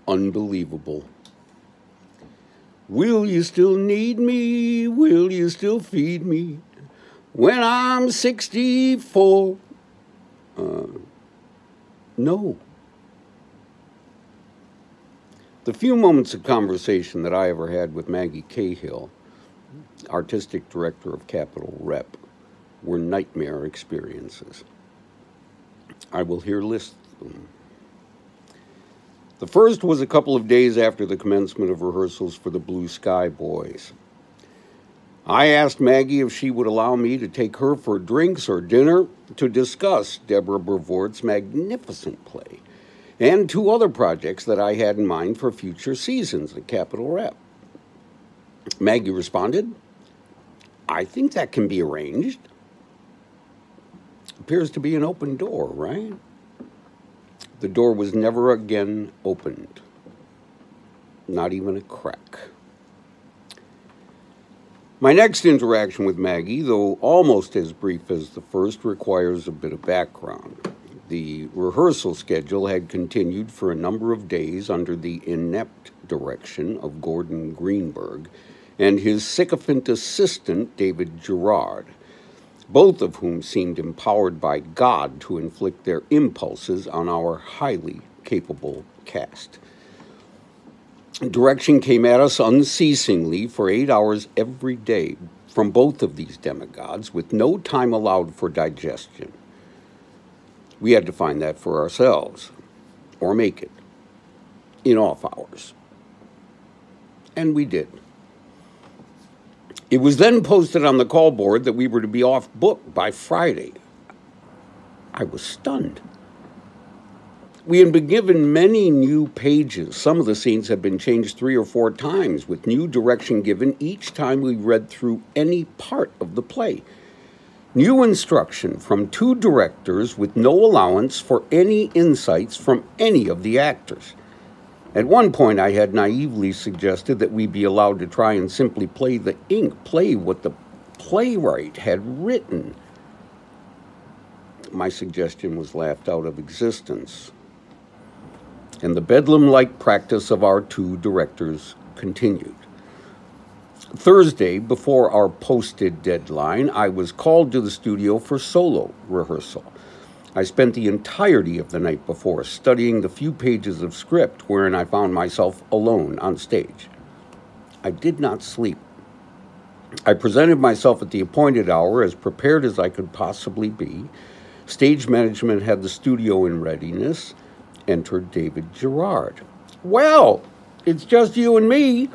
Unbelievable. Will you still need me? Will you still feed me when I'm 64? No. The few moments of conversation that I ever had with Maggie Cahill, artistic director of Capitol Rep, were nightmare experiences. I will here list them. The first was a couple of days after the commencement of rehearsals for the Blue Sky Boys. I asked Maggie if she would allow me to take her for drinks or dinner to discuss Deborah Brevoort's magnificent play and two other projects that I had in mind for future seasons at Capitol Rep. Maggie responded, "I think that can be arranged." Appears to be an open door, right? The door was never again opened. Not even a crack. My next interaction with Maggie, though almost as brief as the first, requires a bit of background. The rehearsal schedule had continued for a number of days under the inept direction of Gordon Greenberg and his sycophant assistant, David Gerard, both of whom seemed empowered by God to inflict their impulses on our highly capable cast. Direction came at us unceasingly for 8 hours every day from both of these demigods, with no time allowed for digestion. We had to find that for ourselves, or make it, in off hours. And we did. It was then posted on the call board that we were to be off book by Friday. I was stunned. We had been given many new pages. Some of the scenes had been changed 3 or 4 times, with new direction given each time we read through any part of the play. New instruction from 2 directors with no allowance for any insights from any of the actors. At one point, I had naively suggested that we be allowed to try and simply play the ink, play what the playwright had written. My suggestion was laughed out of existence, and the bedlam-like practice of our 2 directors continued. Thursday, before our posted deadline, I was called to the studio for solo rehearsal. I spent the entirety of the night before studying the few pages of script wherein I found myself alone on stage. I did not sleep. I presented myself at the appointed hour as prepared as I could possibly be. Stage management had the studio in readiness. Entered David Gerard. "Well, it's just you and me.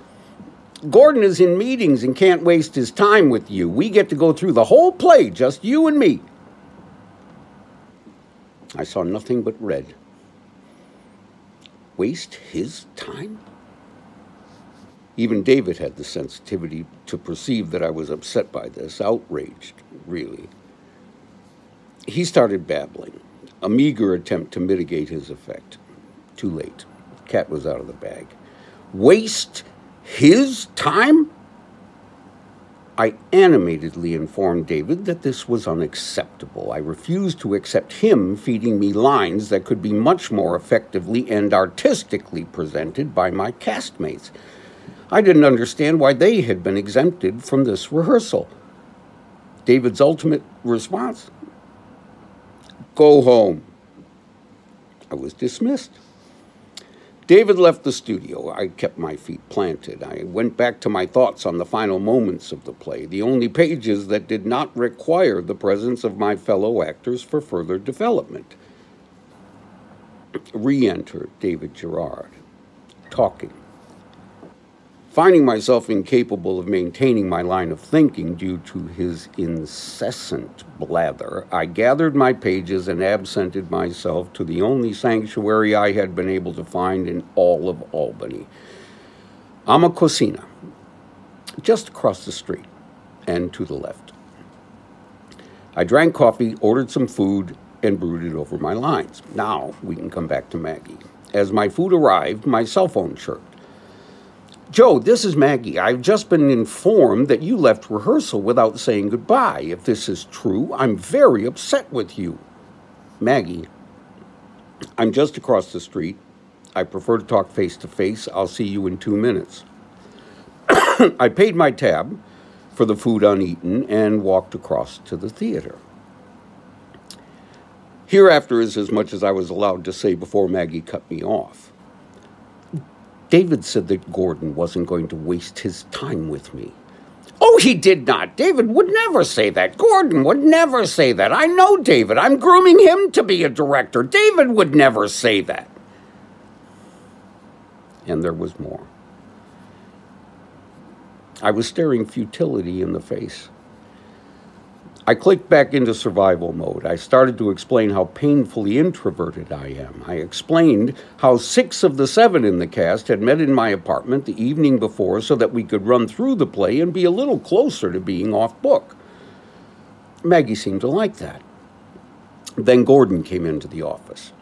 Gordon is in meetings and can't waste his time with you. We get to go through the whole play, just you and me." I saw nothing but red. Waste his time? Even David had the sensitivity to perceive that I was upset by this, outraged, really. He started babbling, a meager attempt to mitigate his effect. Too late. Cat was out of the bag. Waste his time? I animatedly informed David that this was unacceptable. I refused to accept him feeding me lines that could be much more effectively and artistically presented by my castmates. I didn't understand why they had been exempted from this rehearsal. David's ultimate response? "Go home." I was dismissed. David left the studio. I kept my feet planted. I went back to my thoughts on the final moments of the play, the only pages that did not require the presence of my fellow actors for further development. Re-enter David Gerard, talking. Finding myself incapable of maintaining my line of thinking due to his incessant blather, I gathered my pages and absented myself to the only sanctuary I had been able to find in all of Albany. Amacosina, just across the street and to the left. I drank coffee, ordered some food, and brooded over my lines. Now we can come back to Maggie. As my food arrived, my cell phone chirped. "Joe, this is Maggie. I've just been informed that you left rehearsal without saying goodbye. If this is true, I'm very upset with you." "Maggie, I'm just across the street I prefer to talk face to face. I'll see you in 2 minutes. I paid my tab for the food uneaten and walked across to the theater. Hereafter is as much as I was allowed to say before Maggie cut me off. David said that Gordon wasn't going to waste his time with me. Oh, he did not. David would never say that. Gordon would never say that. I know David. I'm grooming him to be a director. David would never say that. And there was more. I was staring futility in the face. I clicked back into survival mode. I started to explain how painfully introverted I am. I explained how 6 of the 7 in the cast had met in my apartment the evening before so that we could run through the play and be a little closer to being off book. Maggie seemed to like that. Then Gordon came into the office.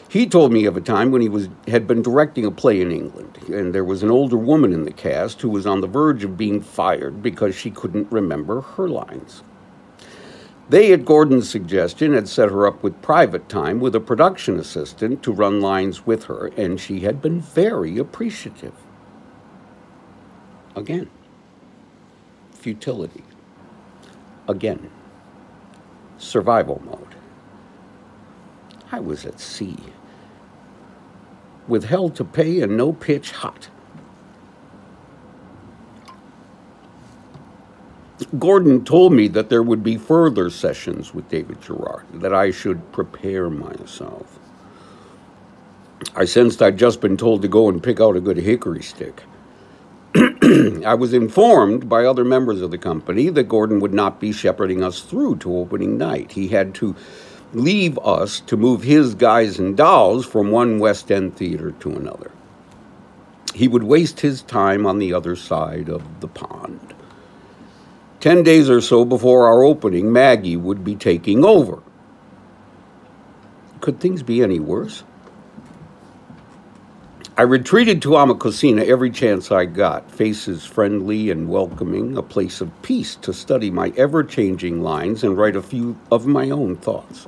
He told me of a time when he had been directing a play in England, and there was an older woman in the cast who was on the verge of being fired because she couldn't remember her lines. They, at Gordon's suggestion, had set her up with private time with a production assistant to run lines with her, and she had been very appreciative. Again, futility. Again, survival mode. I was at sea, with hell to pay and no pitch hot. Gordon told me that there would be further sessions with David Gerard, that I should prepare myself. I sensed I'd just been told to go and pick out a good hickory stick. I was informed by other members of the company that Gordon would not be shepherding us through to opening night. He had to leave us to move his guys and dolls from one West End theater to another. He would waste his time on the other side of the pond. 10 days or so before our opening, Maggie would be taking over. Could things be any worse? I retreated to Amacosina every chance I got, faces friendly and welcoming, a place of peace to study my ever-changing lines and write a few of my own thoughts.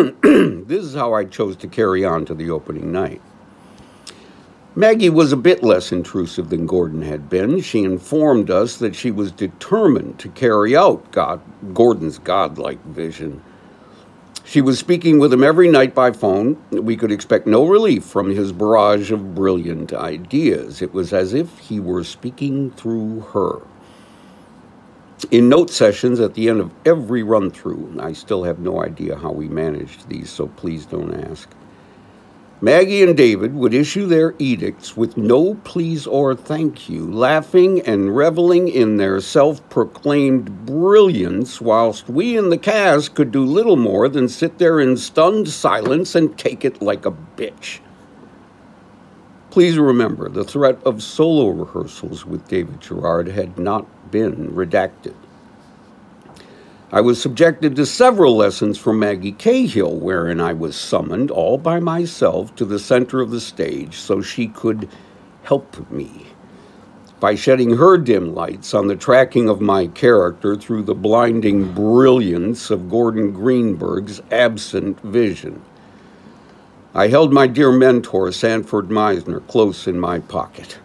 This is how I chose to carry on to the opening night. Maggie was a bit less intrusive than Gordon had been. She informed us that she was determined to carry out Gordon's godlike vision. She was speaking with him every night by phone. We could expect no relief from his barrage of brilliant ideas. It was as if he were speaking through her. In note sessions at the end of every run-through, I still have no idea how we managed these, so please don't ask, Maggie and David would issue their edicts with no please or thank you, laughing and reveling in their self-proclaimed brilliance, whilst we in the cast could do little more than sit there in stunned silence and take it like a bitch. Please remember, the threat of solo rehearsals with David Gerard had not been redacted. I was subjected to several lessons from Maggie Cahill, wherein I was summoned all by myself to the center of the stage so she could help me by shedding her dim lights on the tracking of my character through the blinding brilliance of Gordon Greenberg's absent vision. I held my dear mentor, Sanford Meisner, close in my pocket.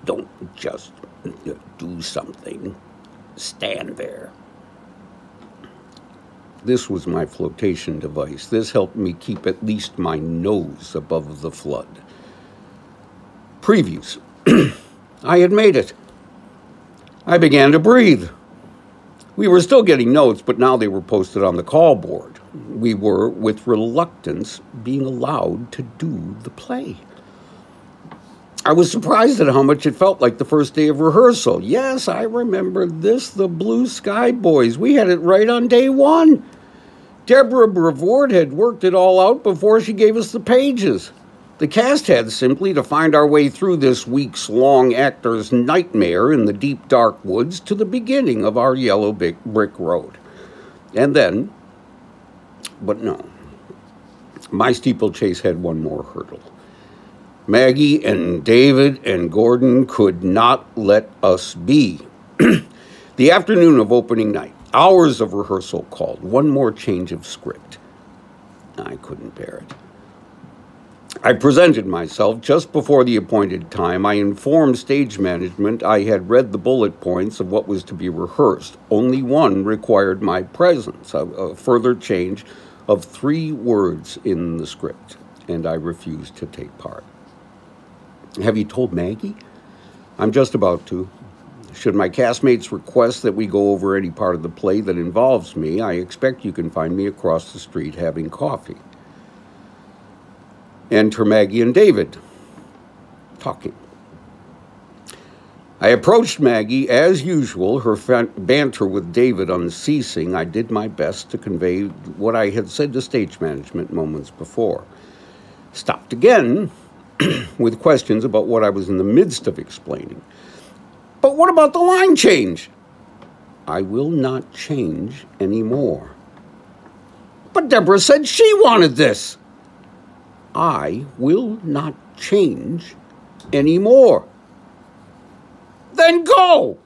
Don't just do something. Stand there. This was my flotation device. This helped me keep at least my nose above the flood. Previews. I had made it. I began to breathe. We were still getting notes, but now they were posted on the call board. We were, with reluctance, being allowed to do the play. I was surprised at how much it felt like the first day of rehearsal. Yes, I remember this, the Blue Sky Boys. We had it right on day one. Deborah Brevard had worked it all out before she gave us the pages. The cast had simply to find our way through this weeks-long actor's nightmare in the deep, dark woods to the beginning of our yellow brick road. And then, but no, my steeplechase had one more hurdle. Maggie and David and Gordon could not let us be. The afternoon of opening night, hours of rehearsal called, one more change of script. I couldn't bear it. I presented myself just before the appointed time. I informed stage management I had read the bullet points of what was to be rehearsed. Only one required my presence, a further change of 3 words in the script, and I refused to take part. Have you told Maggie? I'm just about to. Should my castmates request that we go over any part of the play that involves me, I expect you can find me across the street having coffee. Enter Maggie and David, talking. I approached Maggie, as usual, her banter with David unceasing. I did my best to convey what I had said to stage management moments before. Stopped again with questions about what I was in the midst of explaining. But what about the line change? I will not change anymore. But Deborah said she wanted this. I will not change anymore. Then go!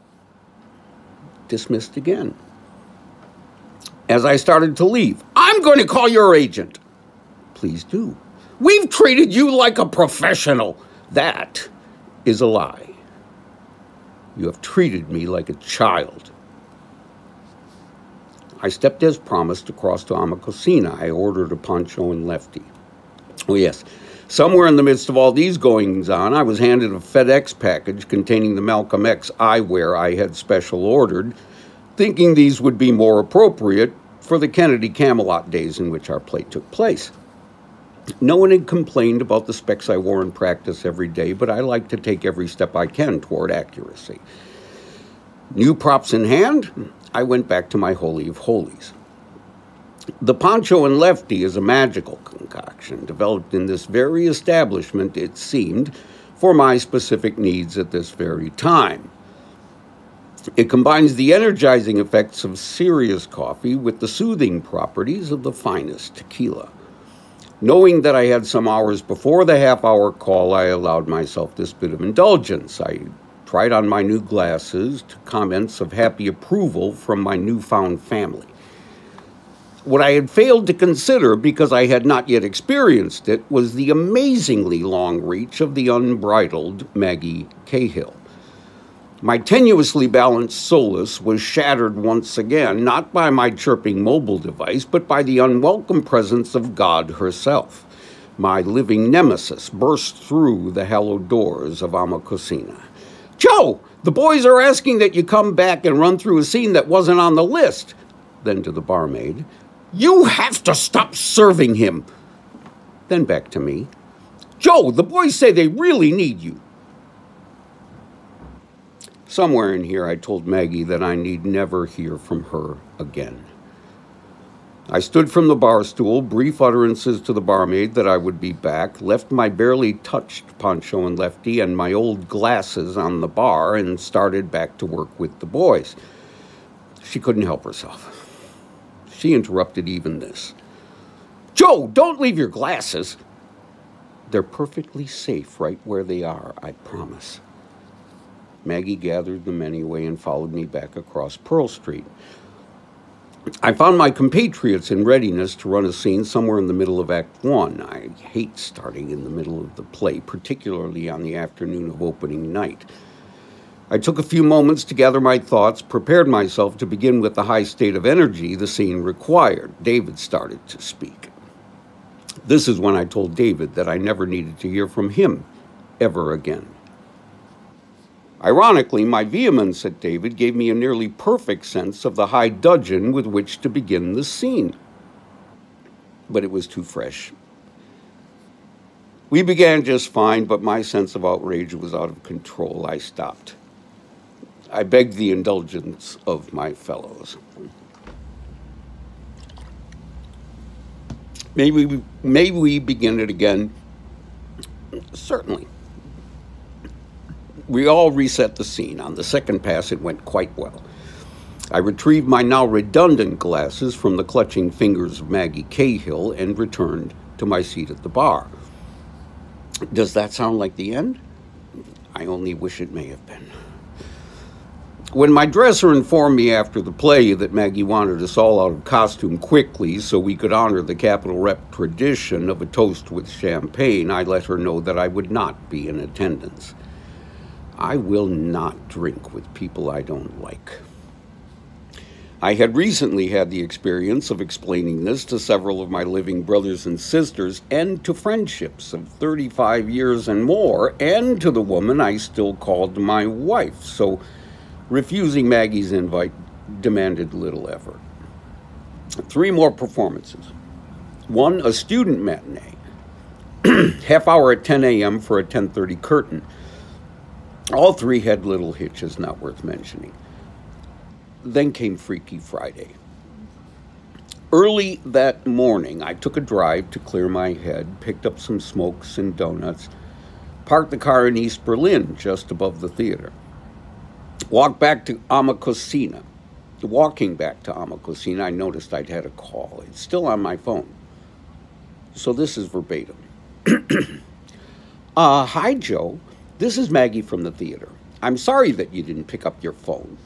Dismissed again. As I started to leave, I'm going to call your agent. Please do. We've treated you like a professional. That is a lie. You have treated me like a child. I stepped as promised across to Amacosina. I ordered a poncho and lefty. Oh yes, somewhere in the midst of all these goings-on, I was handed a FedEx package containing the Malcolm X eyewear I had special ordered, thinking these would be more appropriate for the Kennedy Camelot days in which our play took place. No one had complained about the specs I wore in practice every day, but I like to take every step I can toward accuracy. New props in hand, I went back to my Holy of Holies. The poncho and lefty is a magical concoction developed in this very establishment, it seemed, for my specific needs at this very time. It combines the energizing effects of serious coffee with the soothing properties of the finest tequila. Knowing that I had some hours before the half-hour call, I allowed myself this bit of indulgence. I tried on my new glasses to comments of happy approval from my newfound family. What I had failed to consider, because I had not yet experienced it, was the amazingly long reach of the unbridled Maggie Cahill. My tenuously balanced solace was shattered once again, not by my chirping mobile device, but by the unwelcome presence of God herself. My living nemesis burst through the hallowed doors of Amacosina. Joe, the boys are asking that you come back and run through a scene that wasn't on the list. Then to the barmaid, you have to stop serving him. Then back to me, Joe, the boys say they really need you. Somewhere in here, I told Maggie that I need never hear from her again. I stood from the bar stool, brief utterances to the barmaid that I would be back, left my barely touched poncho and lefty and my old glasses on the bar, and started back to work with the boys. She couldn't help herself. She interrupted even this. Joe, don't leave your glasses. They're perfectly safe right where they are, I promise. Maggie gathered them anyway and followed me back across Pearl Street. I found my compatriots in readiness to run a scene somewhere in the middle of Act 1. I hate starting in the middle of the play, particularly on the afternoon of opening night. I took a few moments to gather my thoughts, prepared myself to begin with the high state of energy the scene required. David started to speak. This is when I told David that I never needed to hear from him ever again. Ironically, my vehemence at David gave me a nearly perfect sense of the high dudgeon with which to begin the scene. But it was too fresh. We began just fine, but my sense of outrage was out of control. I stopped. I begged the indulgence of my fellows. May we begin it again? Certainly. We all reset the scene. On the second pass, it went quite well. I retrieved my now redundant glasses from the clutching fingers of Maggie Cahill and returned to my seat at the bar. Does that sound like the end? I only wish it may have been. When my dresser informed me after the play that Maggie wanted us all out of costume quickly so we could honor the Capitol Rep tradition of a toast with champagne, I let her know that I would not be in attendance. I will not drink with people I don't like. I had recently had the experience of explaining this to several of my living brothers and sisters, and to friendships of 35 years and more, and to the woman I still called my wife, so refusing Maggie's invite demanded little effort. 3 more performances. 1, a student matinee, half hour at 10 a.m. for a 10:30 curtain. All 3 had little hitches not worth mentioning. Then came Freaky Friday. Early that morning, I took a drive to clear my head, picked up some smokes and donuts, parked the car in East Berlin, just above the theater. Walking back to Amacosina, I noticed I'd had a call. It's still on my phone. So this is verbatim. Hi, Joe. This is Maggie from the theater. I'm sorry that you didn't pick up your phone,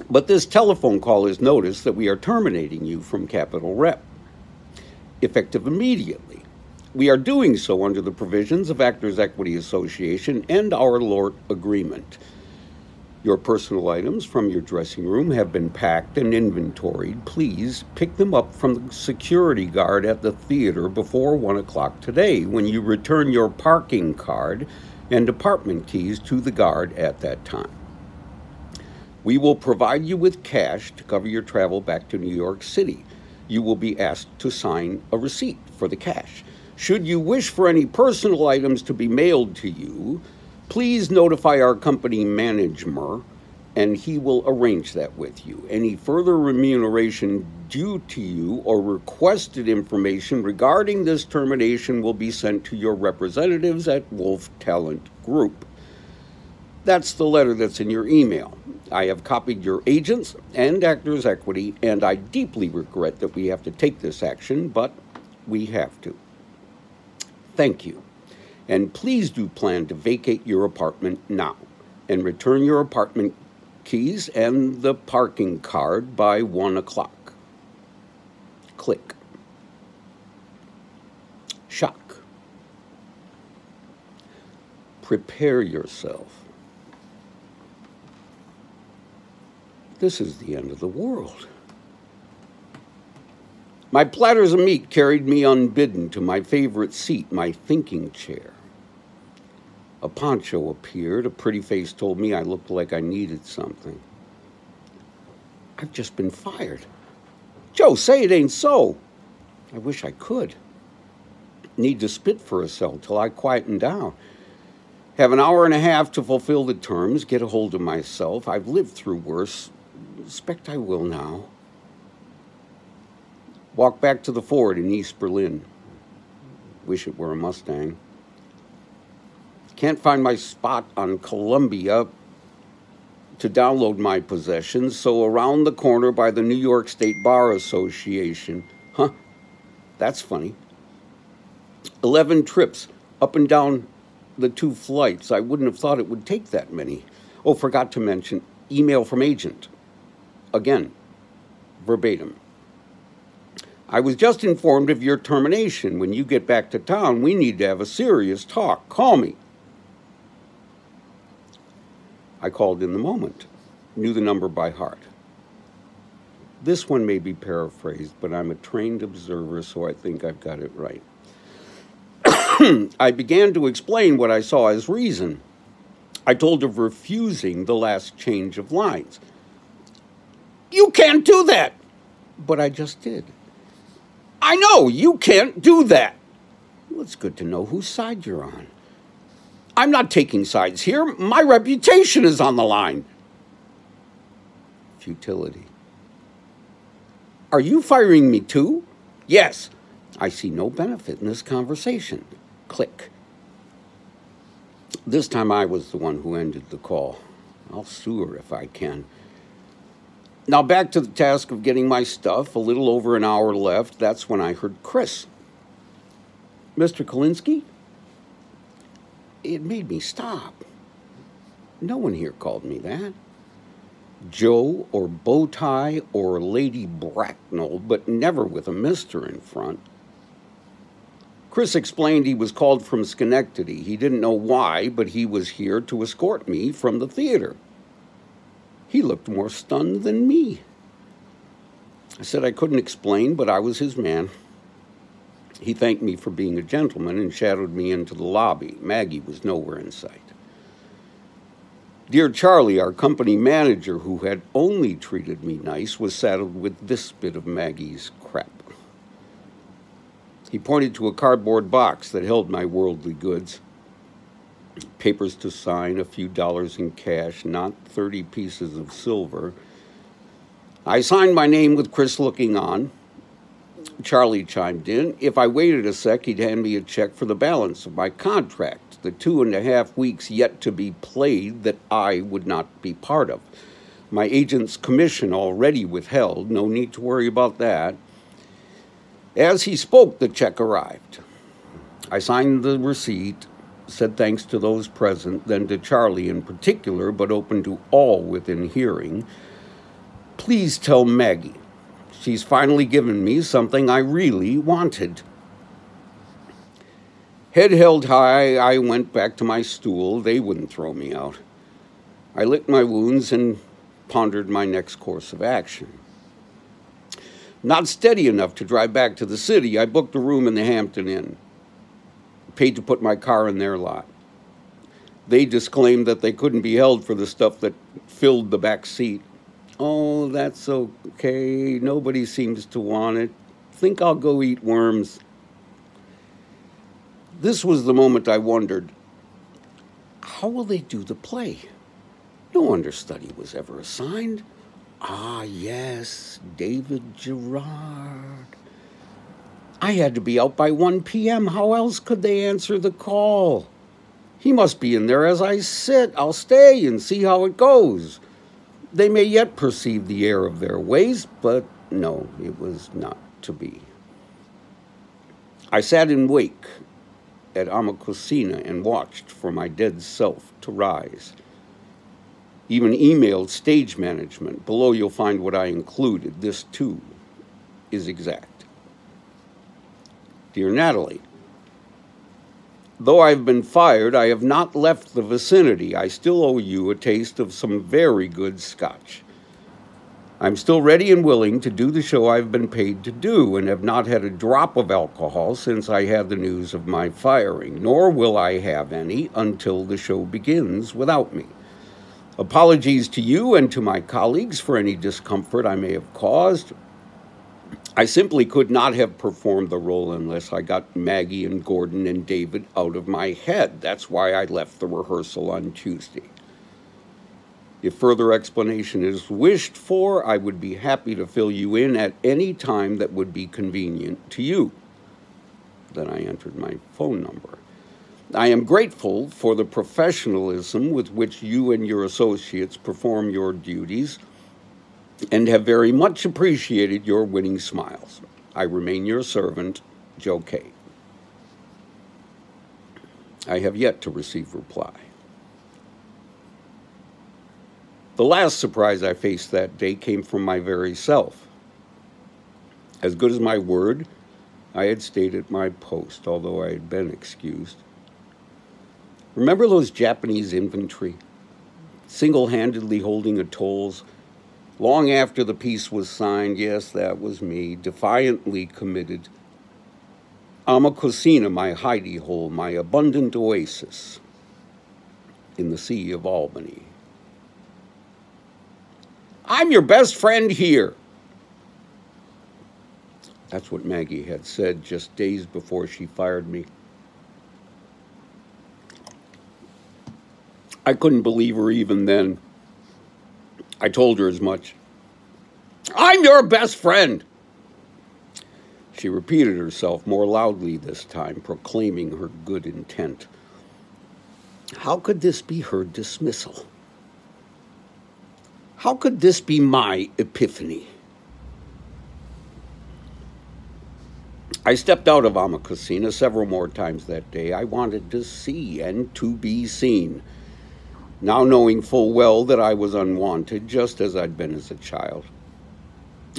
but this telephone call has noticed that we are terminating you from Capitol Rep, effective immediately. We are doing so under the provisions of Actors Equity Association and our LORT agreement. Your personal items from your dressing room have been packed and inventoried. Please pick them up from the security guard at the theater before 1 o'clock today, when you return your parking card and apartment keys to the guard at that time. We will provide you with cash to cover your travel back to New York City. You will be asked to sign a receipt for the cash. Should you wish for any personal items to be mailed to you, please notify our company manager, and he will arrange that with you. Any further remuneration due to you or requested information regarding this termination will be sent to your representatives at Wolf Talent Group. That's the letter that's in your email. I have copied your agents and Actors Equity, and I deeply regret that we have to take this action, but we have to. Thank you. And please do plan to vacate your apartment now and return your apartment keys and the parking card by 1 o'clock. Click. Shock. Prepare yourself. This is the end of the world. My platters of meat carried me unbidden to my favorite seat, my thinking chair. A poncho appeared. A pretty face told me I looked like I needed something. I've just been fired. Joe, say it ain't so. I wish I could. Need to spit for a cell till I quieten down. Have an hour and a half to fulfill the terms, get a hold of myself. I've lived through worse. Expect I will now. Walk back to the Ford in East Berlin. Wish it were a Mustang. Can't find my spot on Columbia to download my possessions, so around the corner by the New York State Bar Association. Huh, that's funny. 11 trips up and down the 2 flights. I wouldn't have thought it would take that many. Oh, forgot to mention, email from agent. Again, verbatim. I was just informed of your termination. When you get back to town, we need to have a serious talk. Call me. I called in the moment, knew the number by heart. This one may be paraphrased, but I'm a trained observer, so I think I've got it right. I began to explain what I saw as reason. I told of refusing the last change of lines. You can't do that. But I just did. I know, you can't do that. Well, it's good to know whose side you're on. I'm not taking sides here. My reputation is on the line. Futility. Are you firing me too? Yes. I see no benefit in this conversation. Click. This time I was the one who ended the call. I'll sue her if I can. Now back to the task of getting my stuff. A little over an hour left. That's when I heard Chris. Mr. Kalinsky? It made me stop. No one here called me that. Joe or Bowtie or Lady Bracknell, but never with a Mr. in front. Chris explained he was called from Schenectady. He didn't know why, but he was here to escort me from the theater. He looked more stunned than me. I said I couldn't explain, but I was his man. He thanked me for being a gentleman and shadowed me into the lobby. Maggie was nowhere in sight. Dear Charlie, our company manager, who had only treated me nice, was saddled with this bit of Maggie's crap. He pointed to a cardboard box that held my worldly goods. Papers to sign, a few dollars in cash, not 30 pieces of silver. I signed my name with Chris looking on. Charlie chimed in. If I waited a sec, he'd hand me a check for the balance of my contract, the 2.5 weeks yet to be played that I would not be part of. My agent's commission already withheld, no need to worry about that. As he spoke, the check arrived. I signed the receipt, said thanks to those present, then to Charlie in particular, but open to all within hearing. Please tell Maggie. She's finally given me something I really wanted. Head held high, I went back to my stool. They wouldn't throw me out. I licked my wounds and pondered my next course of action. Not steady enough to drive back to the city, I booked a room in the Hampton Inn. Paid to put my car in their lot. They disclaimed that they couldn't be held for the stuff that filled the back seat. Oh, that's okay. Nobody seems to want it. Think I'll go eat worms. This was the moment I wondered, how will they do the play? No understudy was ever assigned. Ah, yes, David Gerard. I had to be out by 1 p.m. How else could they answer the call? He must be in there as I sit. I'll stay and see how it goes. They may yet perceive the error of their ways, but no, it was not to be. I sat in wake at Amacosina and watched for my dead self to rise. Even emailed stage management. Below you'll find what I included. This, too, is exact. Dear Natalie, though I've been fired, I have not left the vicinity. I still owe you a taste of some very good scotch. I'm still ready and willing to do the show I've been paid to do and have not had a drop of alcohol since I had the news of my firing, nor will I have any until the show begins without me. Apologies to you and to my colleagues for any discomfort I may have caused. I simply could not have performed the role unless I got Maggie and Gordon and David out of my head. That's why I left the rehearsal on Tuesday. If further explanation is wished for, I would be happy to fill you in at any time that would be convenient to you. Then I entered my phone number. I am grateful for the professionalism with which you and your associates perform your duties and have very much appreciated your winning smiles. I remain your servant, Joe K. I have yet to receive reply. The last surprise I faced that day came from my very self. As good as my word, I had stayed at my post, although I had been excused. Remember those Japanese infantry, single-handedly holding atolls? Long after the peace was signed, yes, that was me, defiantly committed. Amacosina, my hidey hole, my abundant oasis in the Sea of Albany. I'm your best friend here. That's what Maggie had said just days before she fired me. I couldn't believe her even then. I told her as much. I'm your best friend. She repeated herself more loudly this time, proclaiming her good intent. How could this be her dismissal? How could this be my epiphany? I stepped out of Amacosina several more times that day. I wanted to see and to be seen. now knowing full well that I was unwanted, just as I'd been as a child,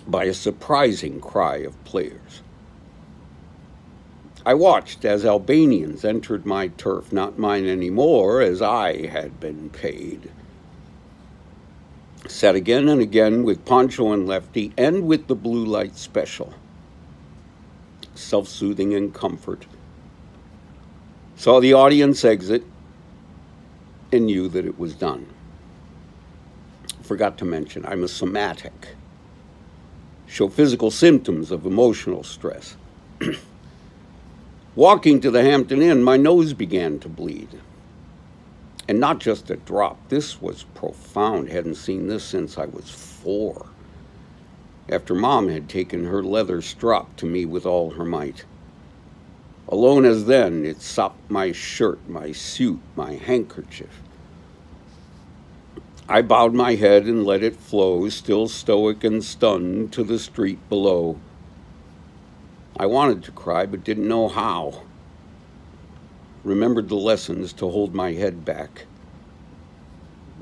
by a surprising cry of players. I watched as Albanians entered my turf, not mine anymore, as I had been paid. Sat again and again with Poncho and Lefty and with the blue light special. Self-soothing and comfort. Saw the audience exit and knew that it was done. Forgot to mention, I'm a somatic. Show physical symptoms of emotional stress. Walking to the Hampton Inn, my nose began to bleed. And not just a drop. This was profound. Hadn't seen this since I was 4. After Mom had taken her leather strop to me with all her might. Alone as then, it sopped my shirt, my suit, my handkerchief. I bowed my head and let it flow, still stoic and stunned, to the street below. I wanted to cry, but didn't know how. Remembered the lessons to hold my head back.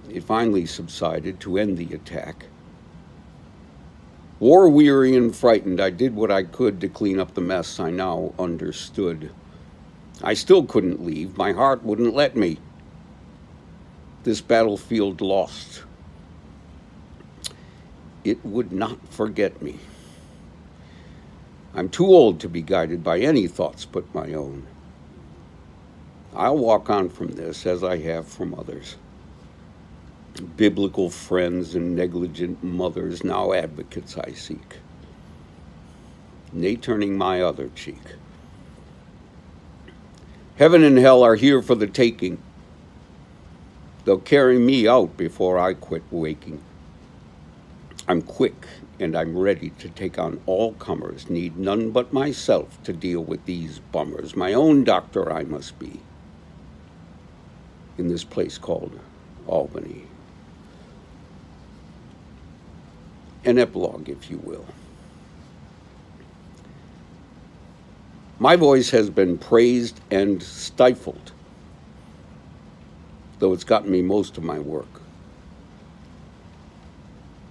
It finally subsided to end the attack. War-weary and frightened, I did what I could to clean up the mess I now understood. I still couldn't leave. My heart wouldn't let me. This battlefield lost. It would not forget me. I'm too old to be guided by any thoughts but my own. I'll walk on from this as I have from others. Biblical friends and negligent mothers, now advocates I seek. Nay, turning my other cheek. Heaven and hell are here for the taking. They'll carry me out before I quit waking. I'm quick and I'm ready to take on all comers, need none but myself to deal with these bummers. My own doctor I must be in this place called Albany. An epilogue, if you will. My voice has been praised and stifled, though it's gotten me most of my work.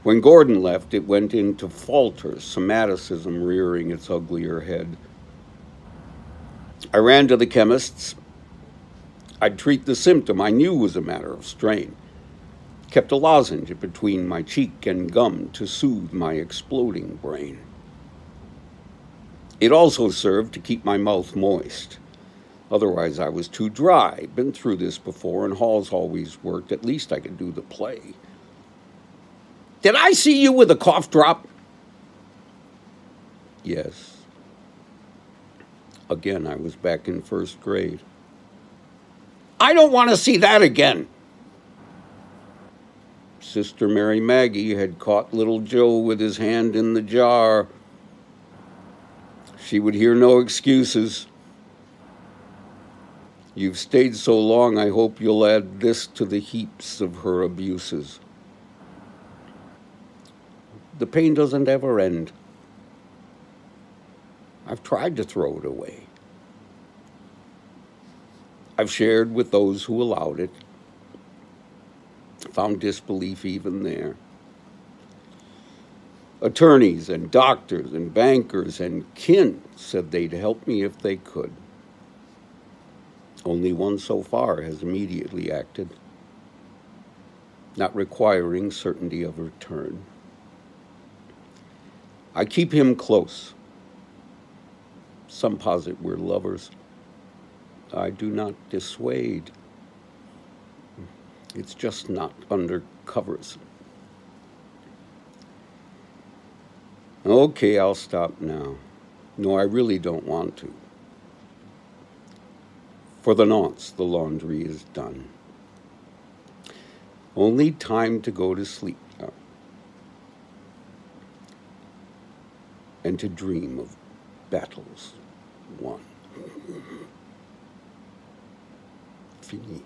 When Gordon left, it went into falter, somaticism rearing its uglier head. I ran to the chemist's. I'd treat the symptom I knew was a matter of strain. Kept a lozenge between my cheek and gum to soothe my exploding brain. It also served to keep my mouth moist. Otherwise, I was too dry. Been through this before, and Hall's always worked. At least I could do the play. Did I see you with a cough drop? Yes. Again, I was back in first grade. I don't want to see that again. Sister Mary Maggie had caught little Joe with his hand in the jar. She would hear no excuses. You've stayed so long, I hope you'll add this to the heaps of her abuses. The pain doesn't ever end. I've tried to throw it away. I've shared with those who allowed it. Found disbelief even there. Attorneys and doctors and bankers and kin said they'd help me if they could. Only one so far has immediately acted, not requiring certainty of return. I keep him close. Some posit we're lovers. I do not dissuade. It's just not under covers. Okay, I'll stop now. No, I really don't want to. For the nonce, the laundry is done. Only time to go to sleep now. And to dream of battles won. Fini.